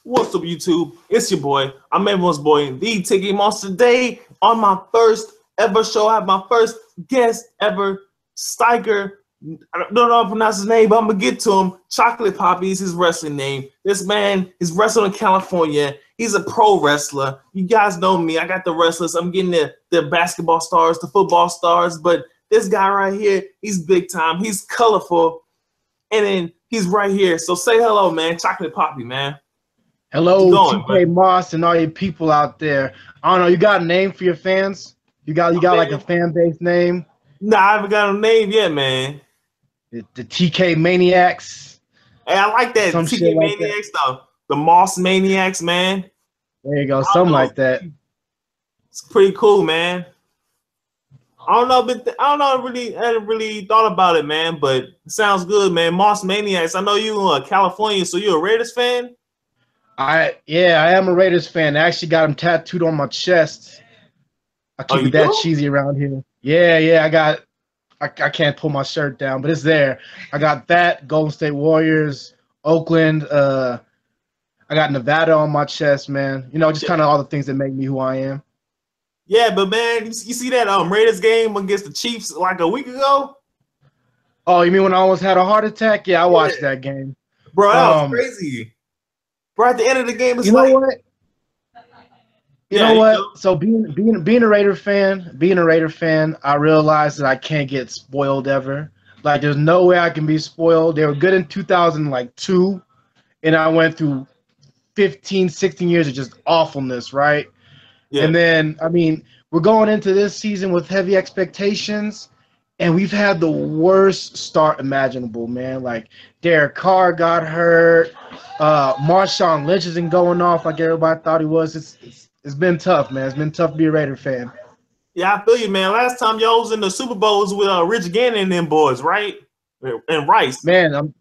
What's up, YouTube? It's your boy. I'm everyone's boy, the Ticket Monster. Today, on my first ever show, I have my first guest ever, Styker. I don't know how to pronounce his name, but I'm going to get to him. Chocolate Papi is his wrestling name. This man is wrestling in California. He's a pro wrestler. You guys know me. I got the wrestlers. I'm getting the basketball stars, the football stars. But this guy right here, he's big time. He's colorful. And then he's right here. So say hello, man. Chocolate Papi, man. Hello, going, TK Moss and all your people out there. I don't know, you got a name for your fans? You got like a fan base name? Nah, I haven't got a name yet, man. The TK Maniacs. Hey, I like that. Some TK shit like Maniacs, the Moss Maniacs, man. There you go, something like that. It's pretty cool, man. I don't know, but I haven't really thought about it, man. But it sounds good, man. Moss Maniacs. I know you in California, so you're a Raiders fan. I am a Raiders fan. I actually got them tattooed on my chest. I keep it that cheesy around here. Yeah, I can't pull my shirt down, but it's there. I got that, Golden State Warriors, Oakland, I got Nevada on my chest, man. You know, just kind of all the things that make me who I am. Yeah, but man, you see that Raiders game against the Chiefs like a week ago? Oh, you mean when I almost had a heart attack? Yeah, I watched that game. Bro, that was crazy. Bro, at the end of the game, it's you know what? You know what? So being a Raider fan, I realized that I can't get spoiled ever. Like, there's no way I can be spoiled. They were good in 2002, and I went through 15, 16 years of just awfulness, right? Yeah. And then, I mean, we're going into this season with heavy expectations, and we've had the worst start imaginable, man. Like, Derek Carr got hurt. Marshawn Lynch isn't going off like everybody thought he was. It's been tough, man. It's been tough to be a Raider fan. Yeah, I feel you, man. Last time y'all was in the Super Bowls with Rich Gannon and them boys, right? And Rice. Man,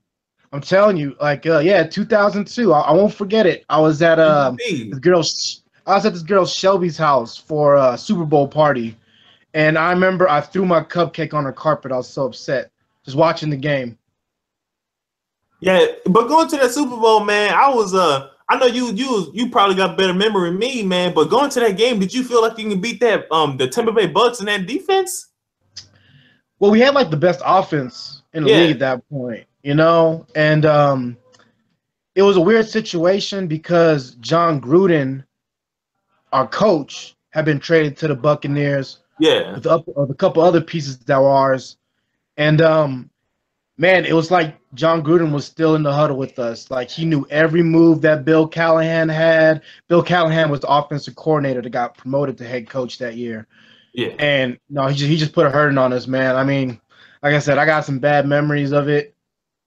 I'm telling you, like, 2002. I won't forget it. I was at this girl Shelby's house for a Super Bowl party, and I remember I threw my cupcake on her carpet. I was so upset just watching the game. Yeah, but going to that Super Bowl, man, I know you probably got better memory than me, man. But going to that game, did you feel like you can beat that the Tampa Bay Bucs in that defense? Well, we had like the best offense in the league at that point, you know, and it was a weird situation because John Gruden, our coach, had been traded to the Buccaneers. Yeah, with a couple other pieces that were ours, and man, it was like John Gruden was still in the huddle with us. Like, he knew every move that Bill Callahan had. Bill Callahan was the offensive coordinator that got promoted to head coach that year. Yeah. And no, he just put a hurting on us, man. I mean, like I said, I got some bad memories of it,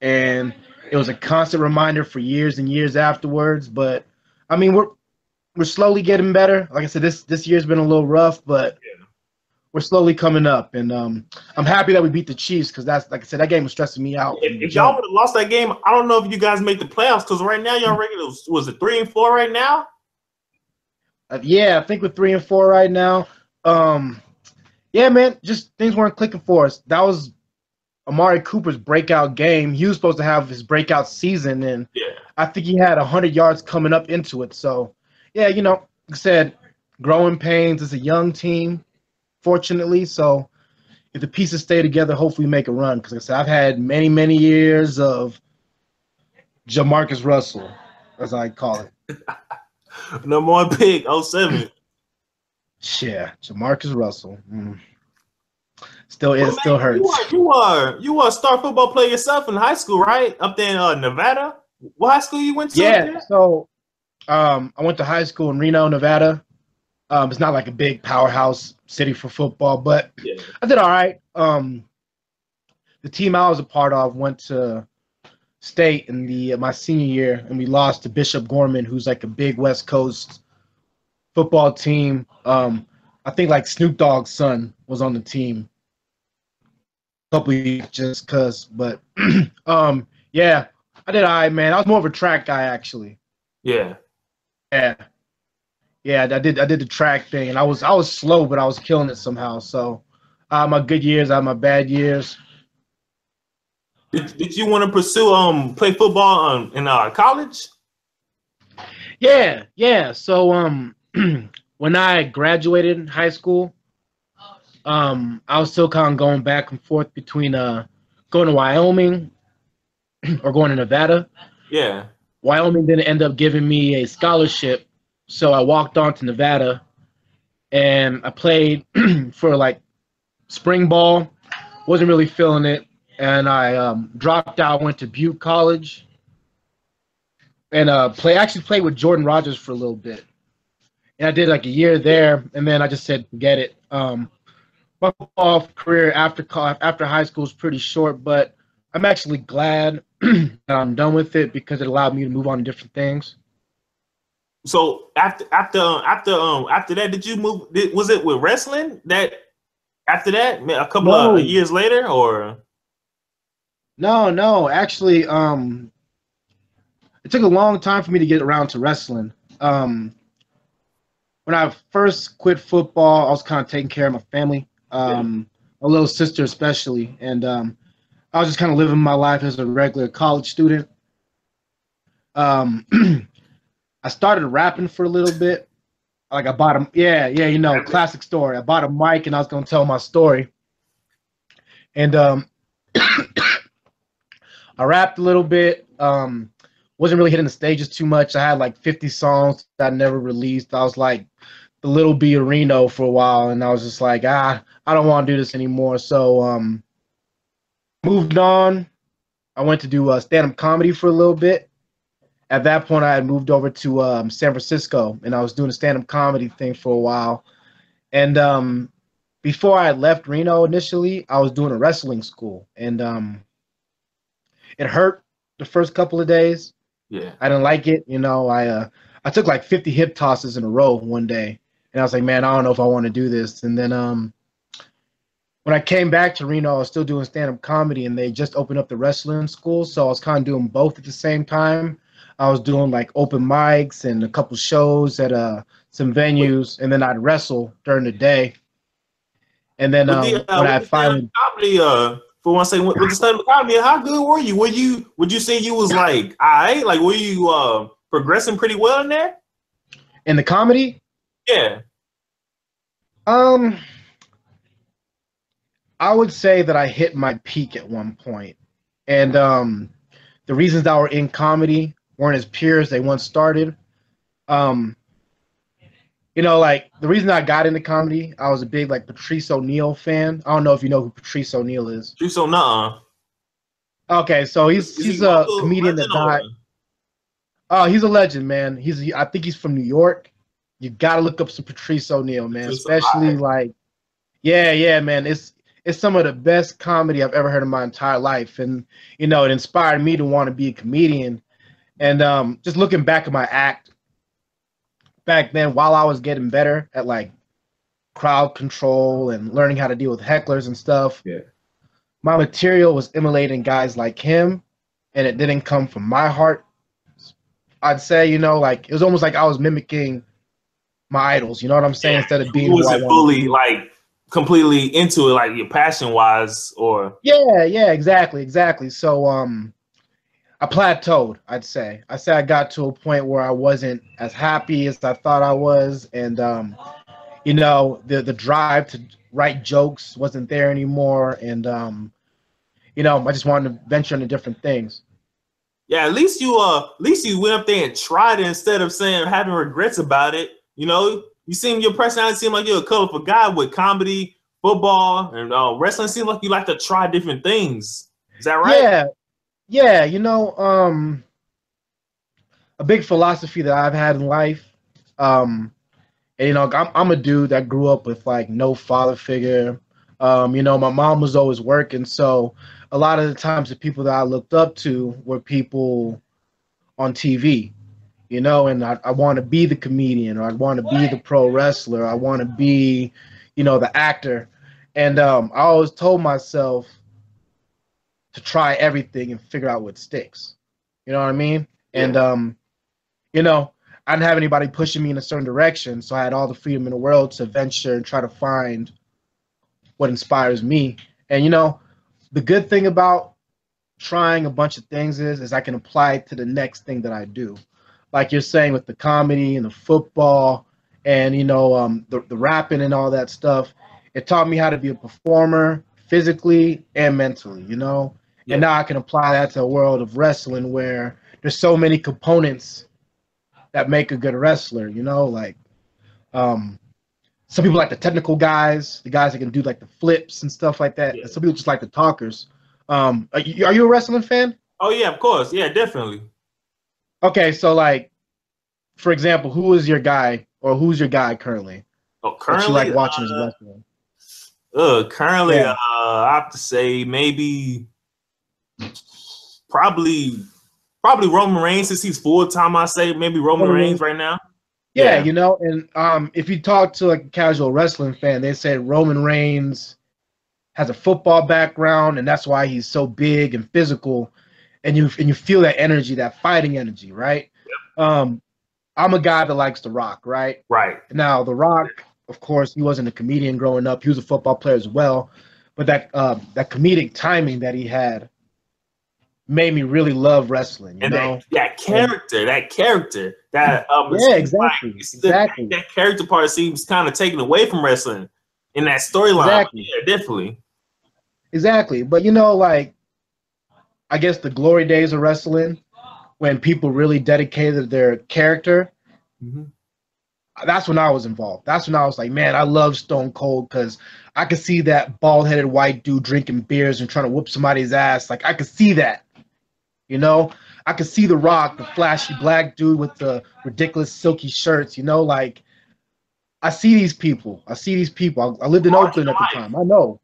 and it was a constant reminder for years and years afterwards. But I mean, we're slowly getting better. Like I said, this year's been a little rough, but we're slowly coming up, and I'm happy that we beat the Chiefs because that's, like I said, that game was stressing me out. If y'all would have lost that game, I don't know if you guys make the playoffs because right now y'all regular was it 3-4 right now? Yeah, I think we're 3-4 right now. Yeah, man, just things weren't clicking for us. That was Amari Cooper's breakout game. He was supposed to have his breakout season, and I think he had 100 yards coming up into it. So, yeah, you know, like I said, growing pains. It's a young team, fortunately. So if the pieces stay together, hopefully make a run. Because like I said, I've had many, many years of Jamarcus Russell, as I call it. Number one pick, 07. Yeah, Jamarcus Russell. Still hurts. You were a star football player yourself in high school, right? Up there in Nevada. What high school you went to? Yeah, so I went to high school in Reno, Nevada. It's not like a big powerhouse city for football, but I did all right. The team I was a part of went to state in my senior year, and we lost to Bishop Gorman, who's like a big West Coast football team. I think like Snoop Dogg's son was on the team. A couple years just cause, but yeah, I did all right, man. I was more of a track guy actually. Yeah, I did the track thing, and I was slow, but I was killing it somehow. So I had my good years, I had my bad years. Did you want to pursue play football in college? Yeah. So when I graduated high school, I was still kind of going back and forth between going to Wyoming or going to Nevada. Yeah. Wyoming didn't end up giving me a scholarship, so I walked on to Nevada and I played for like spring ball. Wasn't really feeling it, and I dropped out. Went to Butte College and played with Jordan Rogers for a little bit. And I did like a year there, and then I just said forget it. My football career after high school is pretty short, but I'm actually glad that I'm done with it because it allowed me to move on to different things. So after that, did you move? Was it with wrestling that after that, a couple of No, years later, or? no. Actually, it took a long time for me to get around to wrestling. When I first quit football, I was kind of taking care of my family, Yeah. my little sister especially, and I was just kind of living my life as a regular college student. Um, I started rapping for a little bit. Like I bought a classic story. I bought a mic and I was gonna tell my story, and I rapped a little bit. Wasn't really hitting the stages too much. I had like 50 songs that I never released. I was like the little B Reno for a while, and I was just like, I don't want to do this anymore. So moved on. I went to do stand-up comedy for a little bit. At that point, I had moved over to San Francisco, and I was doing a stand-up comedy thing for a while. And before I left Reno initially, I was doing a wrestling school, and it hurt the first couple of days. Yeah. I didn't like it. I took like 50 hip tosses in a row one day, and I was like, man, I don't know if I want to do this. And then when I came back to Reno, I was still doing stand-up comedy, and they just opened up the wrestling school, so I was kind of doing both at the same time. I was doing like open mics and a couple shows at some venues, and then I'd wrestle during the day. And then when I With the stand-up finally, comedy, for one second, with the stand-up comedy, how good were you? Would you say you was like, like, were you progressing pretty well in there? in the comedy, Yeah. um, I would say that I hit my peak at one point, and the reasons that were in comedy weren't as pure as they once started. Um, like the reason I got into comedy, I was a big like Patrice O'Neal fan. I don't know if you know who Patrice O'Neal is. You so nah. Okay, so Is he he's a also comedian that legend or? died. Oh, he's a legend, man. I think he's from New York. You gotta look up some Patrice O'Neal, man. Patrice, Especially like, yeah, man. It's some of the best comedy I've ever heard in my entire life, and it inspired me to want to be a comedian. And just looking back at my act back then, while I was getting better at like crowd control and learning how to deal with hecklers and stuff, yeah. my material was emulating guys like him, and it didn't come from my heart. I'd say, like it was almost like I was mimicking my idols. You know what I'm saying? Yeah. Instead of You being who I wasn't wanted to fully be. like completely into it, like your passion wise, or Yeah, exactly. So I plateaued. I'd say I got to a point where I wasn't as happy as I thought I was, and the drive to write jokes wasn't there anymore, and I just wanted to venture into different things. yeah, at least you went up there and tried it instead of saying having regrets about it. Your personality seemed like you're a colorful guy with comedy, football, and wrestling. Seems like you like to try different things. Is that right? Yeah. A big philosophy that I've had in life. And I'm a dude that grew up with like no father figure. My mom was always working, so a lot of the times the people that I looked up to were people on TV. And I want to be the comedian, or I want to be the pro wrestler. I want to be, the actor. And I always told myself to try everything and figure out what sticks. You know what I mean? Yeah. And I didn't have anybody pushing me in a certain direction, so I had all the freedom in the world to venture and try to find what inspires me. And the good thing about trying a bunch of things is I can apply it to the next thing that I do. like you're saying with the comedy and the football and the rapping and all that stuff. It taught me how to be a performer physically and mentally, and Yeah. now I can apply that to a world of wrestling where there's so many components that make a good wrestler, like some people like the technical guys, the guys that can do like the flips and stuff like that. Yeah. And some people just like the talkers. Are you a wrestling fan? Oh yeah, of course. Yeah, definitely. Okay, so like, for example, who is your guy or who's your guy currently Oh, that you like currently, watching as wrestling? currently, Yeah. I have to say maybe probably Roman Reigns since he's full time. I say maybe Roman Reigns right now. Yeah, Yeah. and if you talk to like a casual wrestling fan, they say Roman Reigns has a football background, and that's why he's so big and physical, and you feel that energy, that fighting energy, right? Um, I'm a guy that likes The Rock, right? Right. Now, The Rock, of course, he wasn't a comedian growing up; he was a football player as well, but that comedic timing that he had made me really love wrestling, And know? that character, that it Yeah, seems exactly, exactly, that character part seems kind of taken away from wrestling in that storyline. exactly, Yeah, definitely. exactly. But like, I guess the glory days of wrestling, when people really dedicated their character, Mm-hmm. that's when I was involved. That's when I was like, man, I love Stone Cold because I could see that bald-headed white dude drinking beers and trying to whoop somebody's ass. Like, I could see that, I could see The Rock, the flashy black dude with the ridiculous silky shirts, like, I see these people. I lived in Oakland at the time. I know.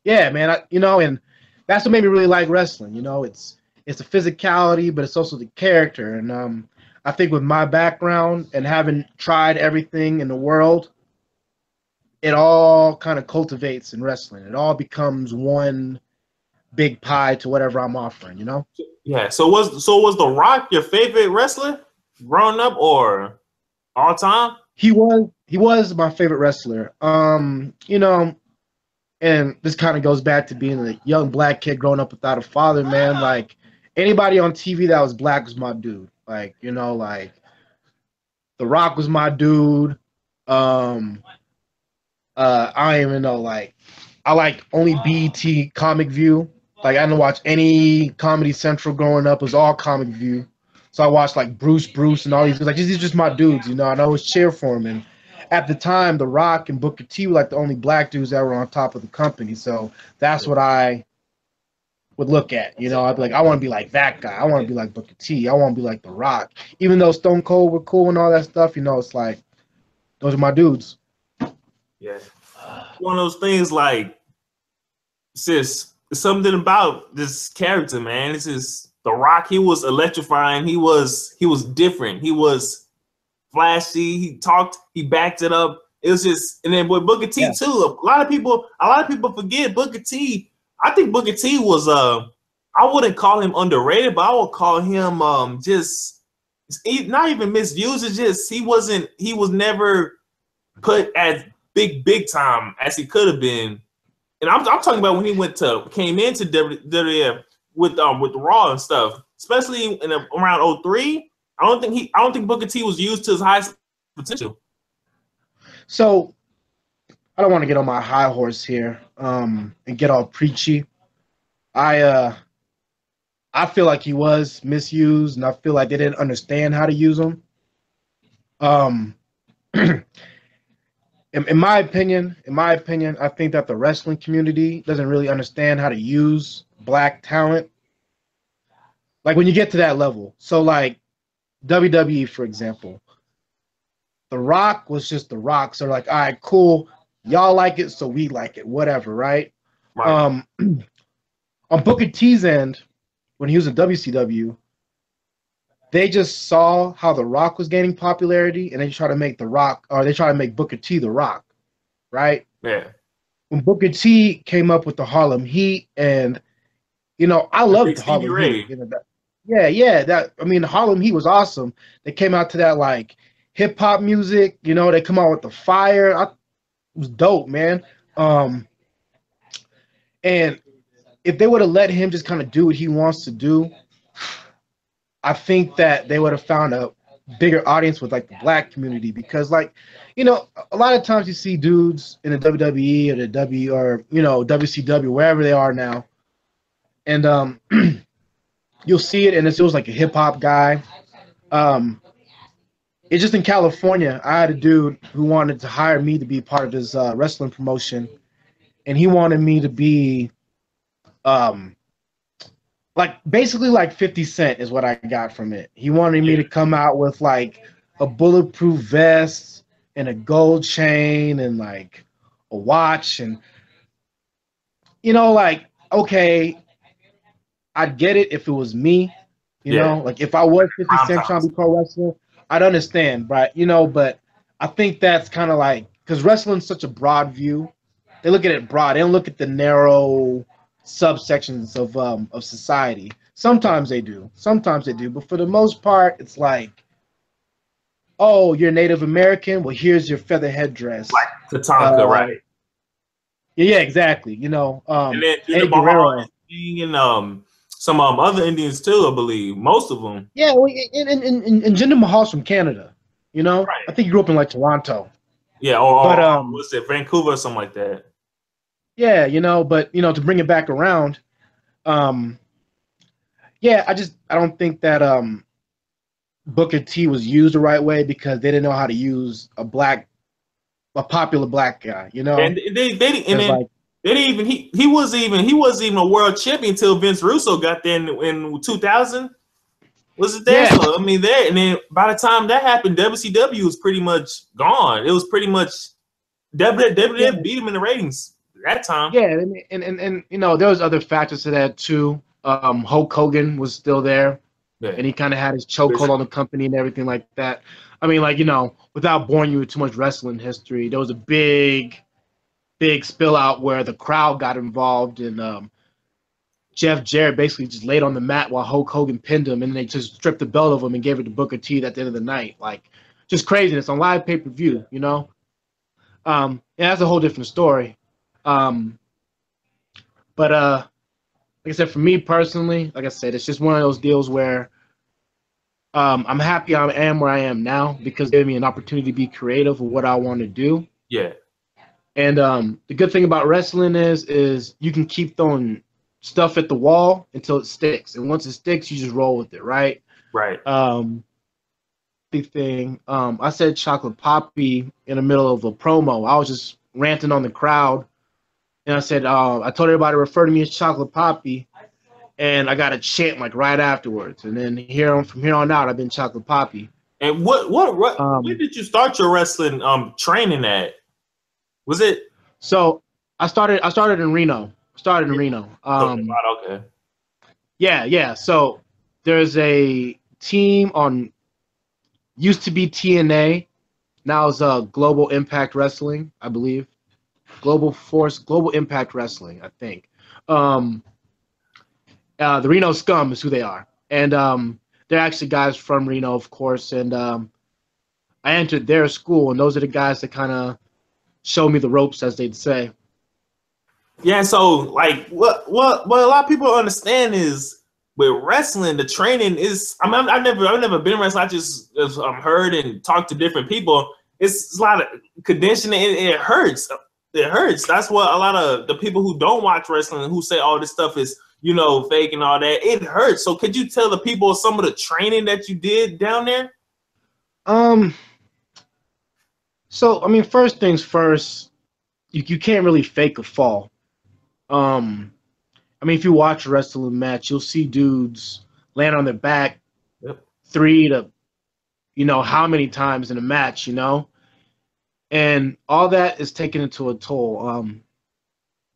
Yeah, man. And that's what made me really like wrestling. It's the physicality, but it's also the character. And I think with my background and having tried everything in the world, it all kind of cultivates in wrestling. It all becomes one big pie to whatever I'm offering. Yeah. So was The Rock your favorite wrestler growing up or all time? He was my favorite wrestler. And this kind of goes back to being a young black kid growing up without a father, man. Like, anybody on TV that was black was my dude. Like, like The Rock was my dude. I don't even know, like, I like only BET Comic View. Like, I didn't watch any Comedy Central growing up. It was all Comic View. So I watched like Bruce and all these, like, these are just my dudes, and I always cheer for him. And at the time, The Rock and Booker T were like the only black dudes that were on top of the company. So that's what I would look at. I'd be like, I want to be like that guy. I want to be like Booker T. I want to be like The Rock. Even though Stone Cold were cool and all that stuff, it's like, those are my dudes. Yeah. One of those things like sis, something about this character, man. This is The Rock. He was electrifying. He was different. He was flashy. He talked. He backed it up. It was just, and then with Booker T too. A lot of people forget Booker T. I think Booker T was I wouldn't call him underrated, but I would call him just not even misused. It's just he was never put as big time as he could have been. And I'm talking about when he came into WWF with Raw and stuff, especially around 03. I don't think Booker T was used to his highest potential. So I don't want to get on my high horse here and get all preachy. I feel like he was misused, and I feel like they didn't understand how to use him. In my opinion, I think that the wrestling community doesn't really understand how to use black talent. Like, when you get to that level. So like WWE, for example, The Rock was just The Rock. So like, all right, cool. Y'all like it, so we like it. Whatever, right? Right. On Booker T's end, when he was in WCW, they just saw how The Rock was gaining popularity, and they try to make Booker T The Rock, right? Yeah. When Booker T came up with the Harlem Heat, and I loved the Harlem Heat. The Harlem Heat was awesome. They came out to that like hip hop music. They come out with the fire. It was dope, man. And if they would have let him just kind of do what he wants to do, I think that they would have found a bigger audience with like the black community because like, a lot of times you see dudes in the WWE or the W or WCW wherever they are now, and you'll see it and it feels like a hip hop guy. It's just in California. I had a dude who wanted to hire me to be part of his wrestling promotion, and he wanted me to be um, like basically like 50 Cent is what I got from it. He wanted me to come out with like a bulletproof vest and a gold chain and like a watch and like okay, I'd get it if it was me, like if I was 50 Cent trying to be pro wrestler, I'd understand, right? But I think that's kind of like because wrestling's such a broad view. They look at it broad. They don't look at the narrow subsections of society. Sometimes they do. But for the most part, it's like, oh, you're Native American. Well, here's your feather headdress. Like Tatanka, right? Yeah, exactly. And then Eddie Guerrero and some other Indians too, I believe. Most of them. Yeah, well, and Jinder Mahal's from Canada. Right. I think he grew up in like Toronto. Yeah, or what's it, Vancouver or something like that. Yeah, but to bring it back around, yeah, I don't think that Booker T was used the right way because they didn't know how to use a popular black guy, And they didn't even he wasn't even a world champion until Vince Russo got there in 2000. Was it there? Yeah. So, I mean, there, and then by the time that happened, WCW was pretty much gone. It was pretty much WWF beat him in the ratings that time. Yeah, and there was other factors to that too. Hulk Hogan was still there, and he kind of had his chokehold on the company and everything like that. I mean, like, without boring you with too much wrestling history, there was a big spill out where the crowd got involved and Jeff Jarrett basically just laid on the mat while Hulk Hogan pinned him, and they just stripped the belt of him and gave it to Booker T at the end of the night. Like, just craziness on live pay-per-view, and that's a whole different story. But like I said, for me personally, like I said, it's just one of those deals where I'm happy I am where I am now because it gave me an opportunity to be creative with what I want to do. Yeah. And the good thing about wrestling is you can keep throwing stuff at the wall until it sticks, and once it sticks, you just roll with it, right? Right. Big thing. I said chocolate poppy in the middle of a promo. I was just ranting on the crowd, and I said, I told everybody to refer to me as chocolate poppy, and I got a chant like right afterwards. And then from here on out, I've been chocolate poppy. And what when did you start your wrestling training at? Was it? So I started in Reno. Okay. Yeah. So there's a team on, used to be TNA, now it's Global Impact Wrestling, I believe. Global Impact Wrestling, I think. The Reno Scum is who they are, and they're actually guys from Reno, of course. And I entered their school, and those are the guys that kind of show me the ropes, as they'd say. Yeah, so like what a lot of people don't understand is with wrestling, the training is. I mean, I've never been wrestling. I just heard and talked to different people. It's a lot of conditioning. It hurts. It hurts. That's what a lot of the people who don't watch wrestling, who say all this stuff is fake and all that. It hurts. So could you tell the people some of the training that you did down there? So I mean, first things first, you can't really fake a fall. I mean, if you watch a wrestling match, you'll see dudes land on their back 3 to, how many times in a match, and all that is taken into a toll.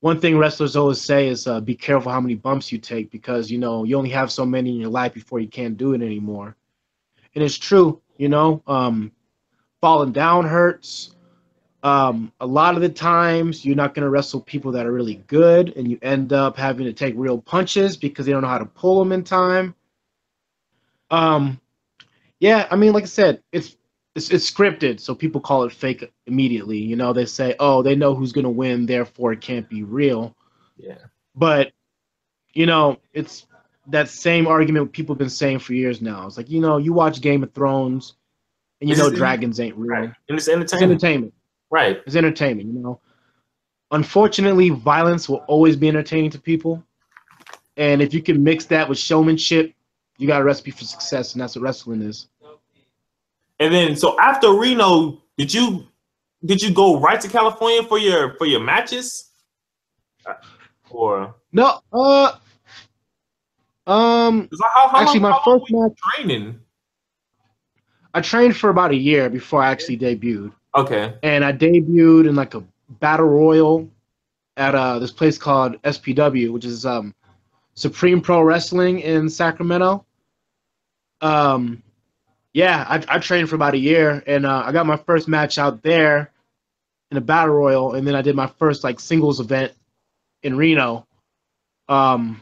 One thing wrestlers always say is be careful how many bumps you take because, you only have so many in your life before you can't do it anymore. And it's true, falling down hurts. A lot of the times you're not going to wrestle people that are really good, and you end up having to take real punches because they don't know how to pull them in time. Yeah, I mean, like I said, it's scripted, so people call it fake immediately. They say, oh, they know who's going to win, therefore it can't be real. Yeah. But, it's that same argument people have been saying for years now. It's like, you watch Game of Thrones, and you know dragons ain't real. Right. And it's It's entertainment. entertainment. Right. It's entertainment, you know. Unfortunately, violence will always be entertaining to people. And if you can mix that with showmanship, you got a recipe for success, and that's what wrestling is. And then, so after Reno, did you go right to California for your matches? Or no, actually, my first match training. I trained for about a year before I actually debuted. Okay. And I debuted in like a battle royal at this place called SPW, which is Supreme Pro Wrestling in Sacramento. Yeah, I trained for about a year, and I got my first match out there in a battle royal, and then I did my first like singles event in Reno. Yeah,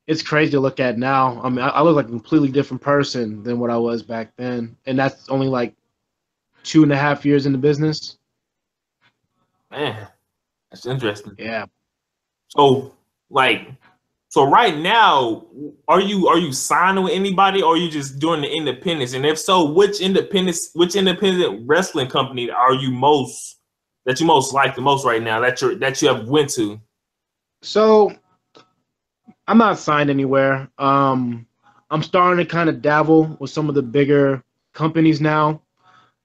it's crazy to look at now. I mean, I look like a completely different person than what I was back then, and that's only like 2.5 years in the business. Man, that's interesting. Yeah. So, like, so right now, are you signing with anybody, or are you just doing the independence? And if so, which independent wrestling company are you most like the most right now that you have went to? So I'm not signed anywhere. I'm starting to kind of dabble with some of the bigger companies now.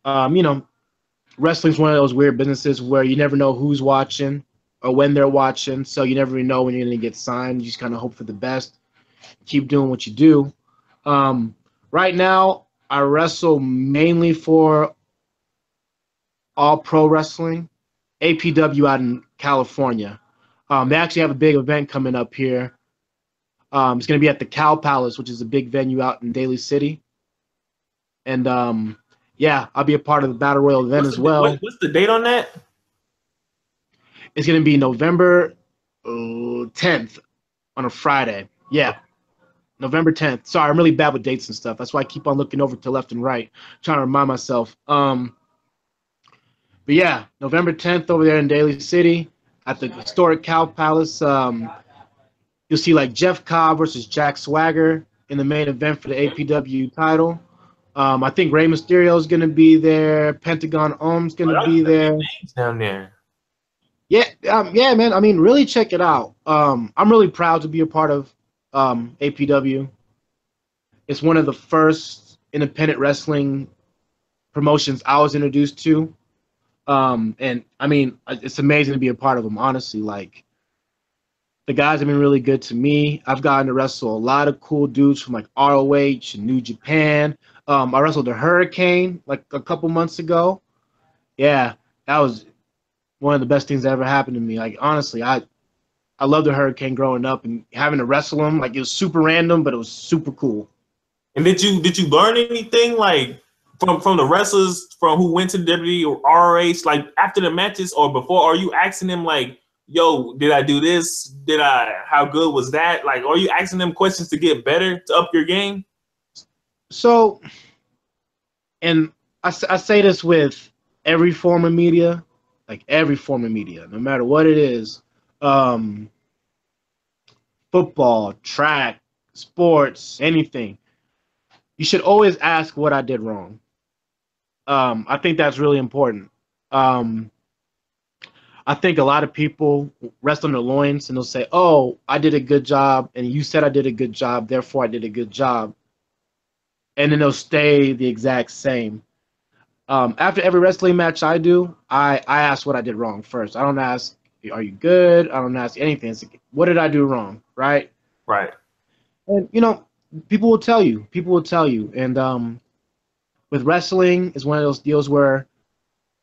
You know, wrestling's one of those weird businesses where you never know who's watching or when they're watching, so you never really know when you're going to get signed. You just kind of hope for the best. Keep doing what you do. Right now, I wrestle mainly for All Pro Wrestling, APW out in California. They actually have a big event coming up here. It's going to be at the Cow Palace, which is a big venue out in Daly City. And yeah, I'll be a part of the Battle Royal event as well. What's the date on that? It's going to be November 10th on a Friday. Yeah, November 10th. Sorry, I'm really bad with dates and stuff. That's why I keep on looking over to left and right, trying to remind myself. But yeah, November 10th over there in Daly City at the historic Cow Palace. You'll see like Jeff Cobb versus Jack Swagger in the main event for the APW title. I think Rey Mysterio is going to be there. Pentagon Ohm's going to be there. Names down there. Yeah, yeah, man. I mean, really check it out. I'm really proud to be a part of APW. It's one of the first independent wrestling promotions I was introduced to. And I mean, it's amazing to be a part of them, honestly. Like, the guys have been really good to me. I've gotten to wrestle a lot of cool dudes from like ROH and New Japan. I wrestled a Hurricane like a couple months ago. Yeah, that was one of the best things that ever happened to me. Like, honestly, I loved the Hurricane growing up, and having to wrestle him, like, it was super random, but it was super cool. And did you learn anything like from the wrestlers from who went to WWE or ROH, like after the matches or before? Are you asking them like, yo, did I do this? How good was that? Like, are you asking them questions to get better, to up your game? So, and I say this with every form of media, like every form of media, no matter what it is, football, track, sports, anything. You should always ask what I did wrong. I think that's really important. I think a lot of people rest on their loins and they'll say, oh, I did a good job, and you said I did a good job, therefore I did a good job. And then they'll stay the exact same. After every wrestling match I do, I ask what I did wrong first. I don't ask, are you good? I don't ask anything. It's like, what did I do wrong, right? Right. And, you know, people will tell you. People will tell you. And with wrestling, it's one of those deals where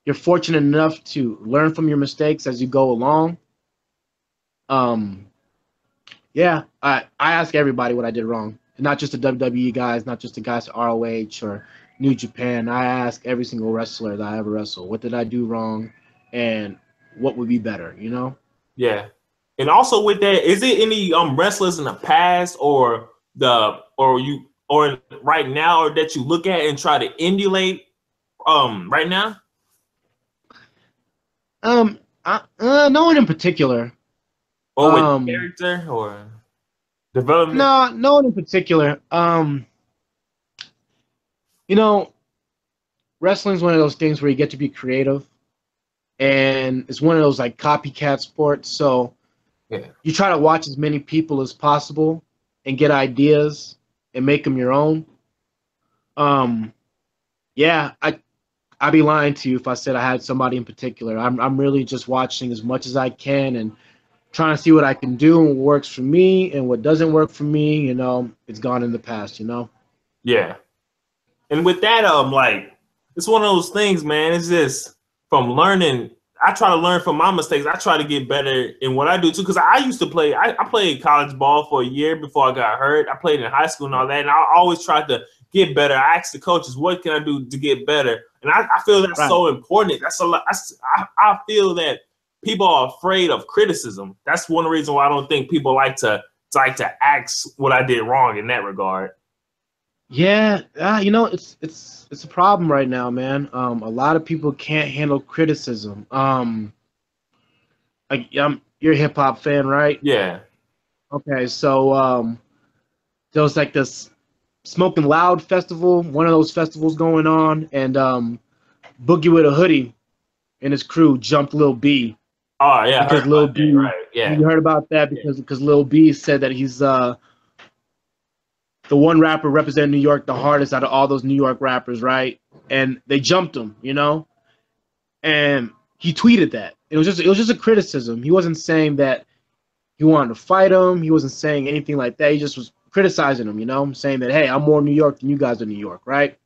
you're fortunate enough to learn from your mistakes as you go along. Yeah, I ask everybody what I did wrong. Not just the WWE guys, not just the guys at ROH or New Japan. I ask every single wrestler that I ever wrestled, what did I do wrong and what would be better, you know? Yeah. And also with that, is it any wrestlers in the past or right now or that you look at and try to emulate right now? No one in particular. Or with character or development? No one in particular. You know, wrestling's one of those things where you get to be creative, and it's one of those like copycat sports. So Yeah. you try to watch as many people as possible and get ideas and make them your own. Um, yeah, I'd be lying to you if I said I had somebody in particular. I'm really just watching as much as I can and trying to see what I can do and what works for me and what doesn't work for me. You know, it's gone in the past. You know. Yeah. And with that, like it's one of those things, man. It's just from learning. I try to learn from my mistakes. I try to get better in what I do too. Because I used to play. I played college ball for a year before I got hurt. I played in high school and all that. And I always tried to get better. I asked the coaches, "What can I do to get better?" And I feel that's Right. so important. That's a lot. I feel that people are afraid of criticism. That's one reason why I don't think people like to ask what I did wrong in that regard. Yeah, you know, it's a problem right now, man. A lot of people can't handle criticism. You're a hip hop fan, right? Yeah. Okay, so there was like this Smoking Loud festival, one of those festivals going on, and Boogie with a Hoodie and his crew jumped Lil B Oh yeah, I heard because Lil about that. B. Right. Yeah. You heard about that Yeah. because Lil B said that he's the one rapper representing New York the hardest out of all those New York rappers, right? And they jumped him, you know, and he tweeted that. It was just a criticism. He wasn't saying that he wanted to fight him. He wasn't saying anything like that. He just was criticizing him, you know, saying that, hey, I'm more New York than you guys are New York, right?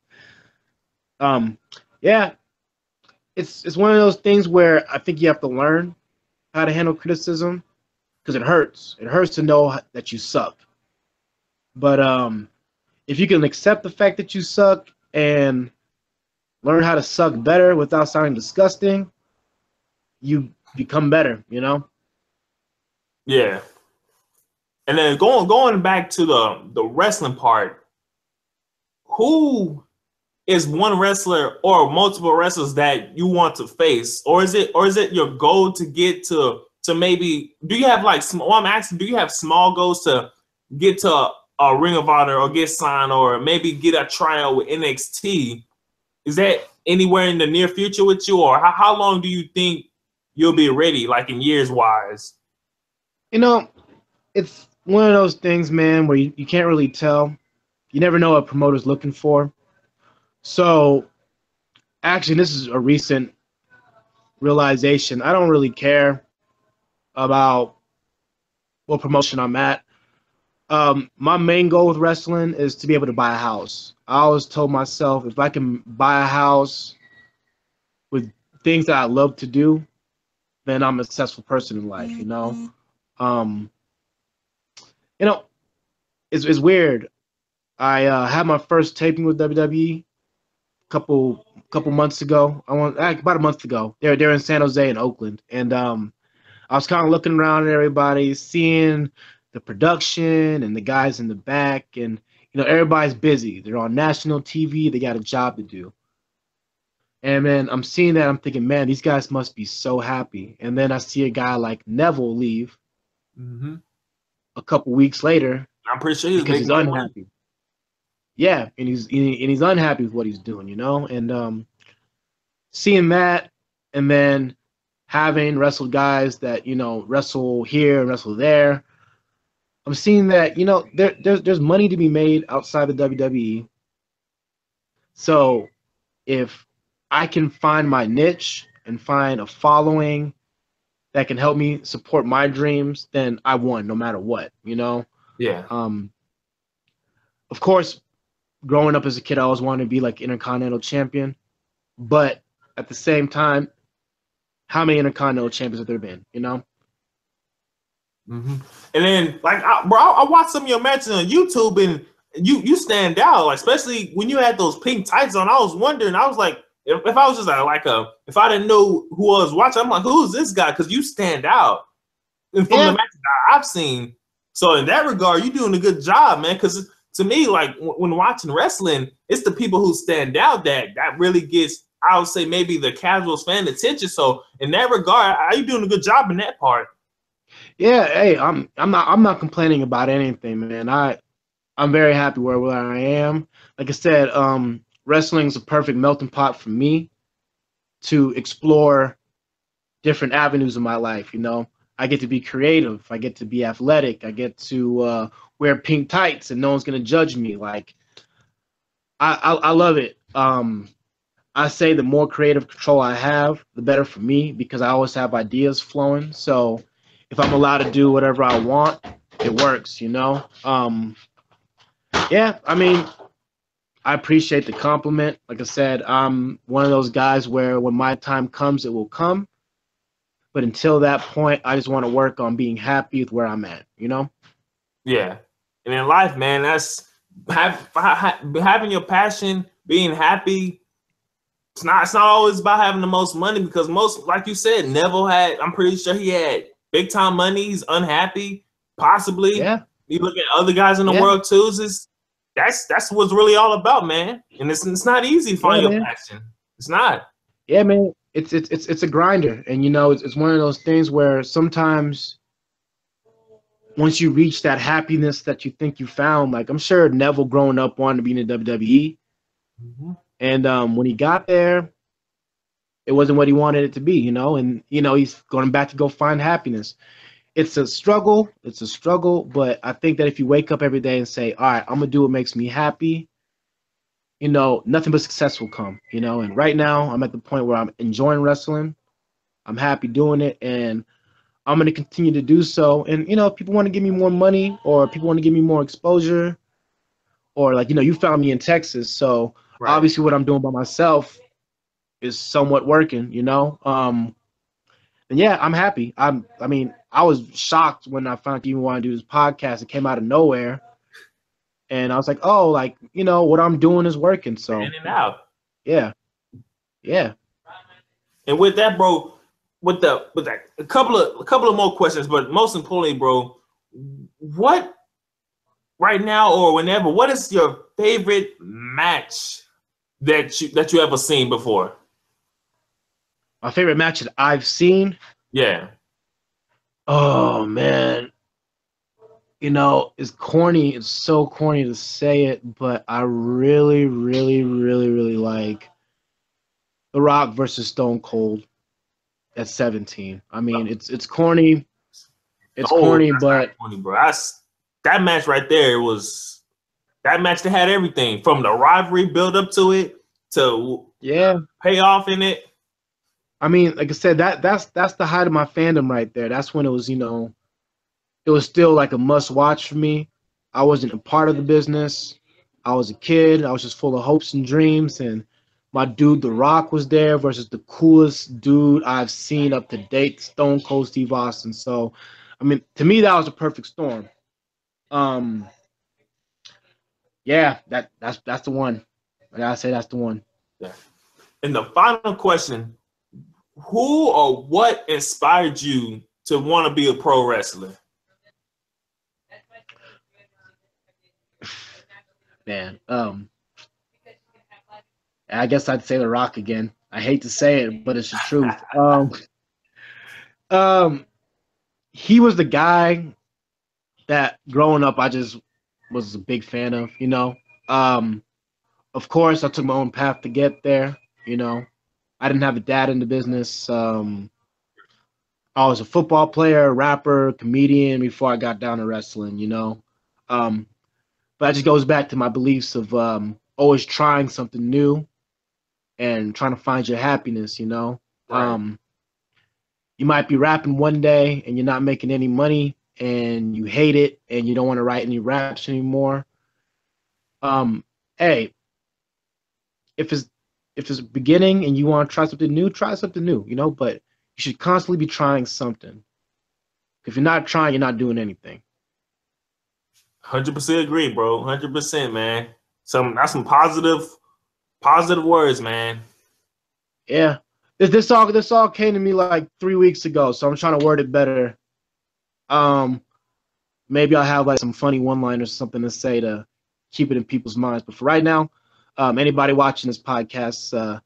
Um, yeah, it's one of those things where I think you have to learn how to handle criticism because it hurts. It hurts to know that you suck. But if you can accept the fact that you suck and learn how to suck better without sounding disgusting, you become better, you know? Yeah. And then going back to the wrestling part, who is one wrestler or multiple wrestlers that you want to face, or is it your goal to get to maybe? Do you have like well, I'm asking, do you have small goals to get to a Ring of Honor or get signed or maybe get a tryout with NXT? Is that anywhere in the near future with you, or how long do you think you'll be ready, like in years wise? You know, it's one of those things, man, where you can't really tell. You never know what promoter's looking for. So, actually, this is a recent realization. I don't really care about what promotion I'm at. My main goal with wrestling is to be able to buy a house. I always told myself if I can buy a house with things that I love to do, then I'm a successful person in life, you know? Um, you know, it's weird. I had my first taping with WWE couple months ago. About a month ago. They're in San Jose and Oakland, and I was kind of looking around at everybody, seeing the production and the guys in the back, and everybody's busy. They're on national TV. They got a job to do. And man, I'm seeing that. I'm thinking, man, these guys must be so happy. And then I see a guy like Neville leave Mm-hmm. a couple weeks later I'm pretty sure he's because making he's more money. unhappy. Yeah, and he's unhappy with what he's doing, and seeing that, and then having wrestled guys that wrestle here and wrestle there. I'm seeing that there's money to be made outside the WWE. So if I can find my niche and find a following that can help me support my dreams, then I won no matter what. Yeah. Um, of course, growing up as a kid, I always wanted to be like Intercontinental Champion, but at the same time, how many Intercontinental Champions have there been? Mm-hmm. And then, like, I watched some of your matches on YouTube, and you stand out, like, especially when you had those pink tights on. I was wondering, I was like, if I was just if I didn't know who I was watching, I'm like, who's this guy? Because you stand out, and from the Yeah, matches I've seen. So in that regard, you're doing a good job, man. Because to me, like when watching wrestling, it's the people who stand out that really gets, I would say, maybe the casuals fan attention. So in that regard, are you doing a good job in that part? yeah. Hey, I'm not complaining about anything, man. I'm very happy where I am. Like I said, wrestling is a perfect melting pot for me to explore different avenues of my life. You know, I get to be creative. I get to be athletic. I get to wear pink tights and no one's gonna judge me. Like I love it. I say the more creative control I have, the better for me because I always have ideas flowing. So if I'm allowed to do whatever I want, it works, you know? Yeah, I mean, I appreciate the compliment. Like I said, I'm one of those guys where when my time comes, it will come. But until that point, I just want to work on being happy with where I'm at, you know? Yeah. And in life, man, that's having your passion, being happy. It's not always about having the most money because most, like you said, Neville had, I'm pretty sure he had big time money. He's unhappy, possibly. Yeah. You look at other guys in the world too. That's what's really all about, man. And it's not easy to find your passion. It's not. Yeah, man. It's a grinder, and you know, it's one of those things where sometimes once you reach that happiness that you think you found, like I'm sure Neville growing up wanted to be in the WWE, and when he got there, it wasn't what he wanted it to be, you know, and you know he's going back to go find happiness. It's a struggle. It's a struggle, but I think that if you wake up every day and say, "All right, I'm gonna do what makes me happy," you know, nothing but success will come, you know. And right now, I'm at the point where I'm enjoying wrestling. I'm happy doing it, and I'm going to continue to do so. And, you know, if people want to give me more money or people want to give me more exposure or, like, you know, you found me in Texas. So obviously what I'm doing by myself is somewhat working, you know. And, yeah, I'm happy. I mean, I was shocked when I found you want to do this podcast. It came out of nowhere. And I was like, oh, like, you know, what I'm doing is working. So In and out. Yeah. And with that, bro, with that, a couple of more questions, but most importantly, bro, what right now or whenever, what is your favorite match that you ever seen before? My favorite match that I've seen? Yeah. Oh man. You know, it's corny. It's so corny to say it, but I really, really, really, really like The Rock versus Stone Cold at 17. I mean, it's corny. It's corny, but corny, bro. That match right there was that match that had everything from the rivalry build up to it to payoff in it. I mean, like I said, that's the height of my fandom right there. That's when it was, you know, it was still like a must watch for me. I wasn't a part of the business. I was a kid. I was just full of hopes and dreams. And my dude, The Rock, was there versus the coolest dude I've seen up to date, Stone Cold Steve Austin. So, I mean, to me, that was a perfect storm. Yeah, that's the one. I gotta say that's the one. Yeah. And the final question: who or what inspired you to want to be a pro wrestler? Man, I guess I'd say The Rock again. I hate to say it, but it's the truth. He was the guy that growing up I just was a big fan of, you know. Of course, I took my own path to get there, you know. I didn't have a dad in the business. I was a football player, rapper, comedian before I got down to wrestling, you know. But that just goes back to my beliefs of always trying something new and trying to find your happiness, you know. Right. You might be rapping one day and you're not making any money and you hate it and you don't want to write any raps anymore. Hey, if it's a beginning and you want to try something new, you know, but you should constantly be trying something. If you're not trying, you're not doing anything. 100% agree, bro. 100%, man. That's some positive words, man. Yeah. This all came to me like 3 weeks ago, so I'm trying to word it better. Maybe I'll have like some funny one-liners or something to say to keep it in people's minds. But for right now, anybody watching this podcast,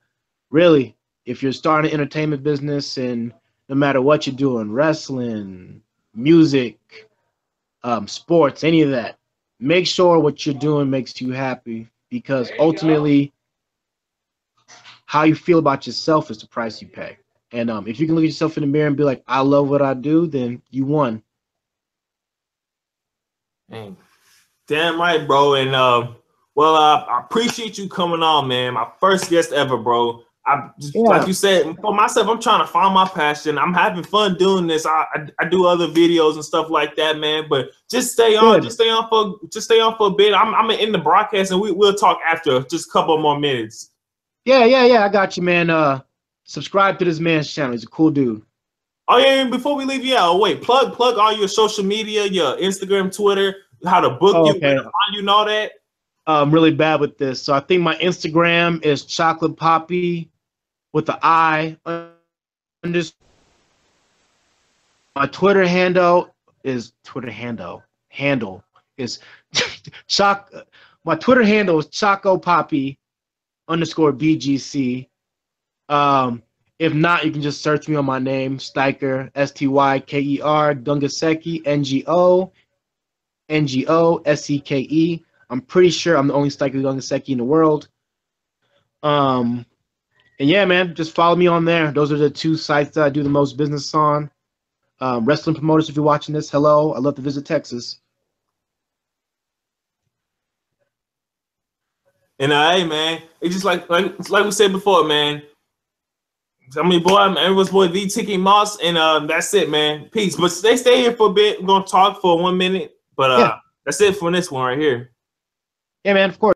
really, if you're starting an entertainment business and no matter what you're doing, wrestling, music, sports, any of that, make sure what you're doing makes you happy because ultimately how you feel about yourself is the price you pay. And if you can look at yourself in the mirror and be like, I love what I do, then you won. Dang. Damn right, bro. And well, I appreciate you coming on, man. My first guest ever, bro. Like you said, for myself, I'm trying to find my passion. I'm having fun doing this. I do other videos and stuff like that, man. But just stay on, just stay on for a bit. I'm in the broadcast, and we'll talk after just a couple more minutes. Yeah. I got you, man. Subscribe to this man's channel. He's a cool dude. Oh yeah, and before we leave, wait, plug all your social media, your Instagram, Twitter, how to book you, where to find you, and all that. I'm really bad with this, so I think my Instagram is Chocolate Papi with the I. My Twitter handle is My Twitter handle is Choco Papi _BGC. If not, you can just search me on my name, Styker, Styker Ngongoseke, Ngoseke. I'm pretty sure I'm the only Styker Ngongoseke in the world. And yeah, man, just follow me on there. Those are the two sites that I do the most business on. Wrestling promoters, if you're watching this, hello. I'd love to visit Texas. And hey, man, it's just like we said before, man. I mean, boy, everyone's boy the Tiki Moss, and that's it, man. Peace. But stay here for a bit. We're gonna talk for 1 minute, but that's it for this one right here. Yeah, man, of course.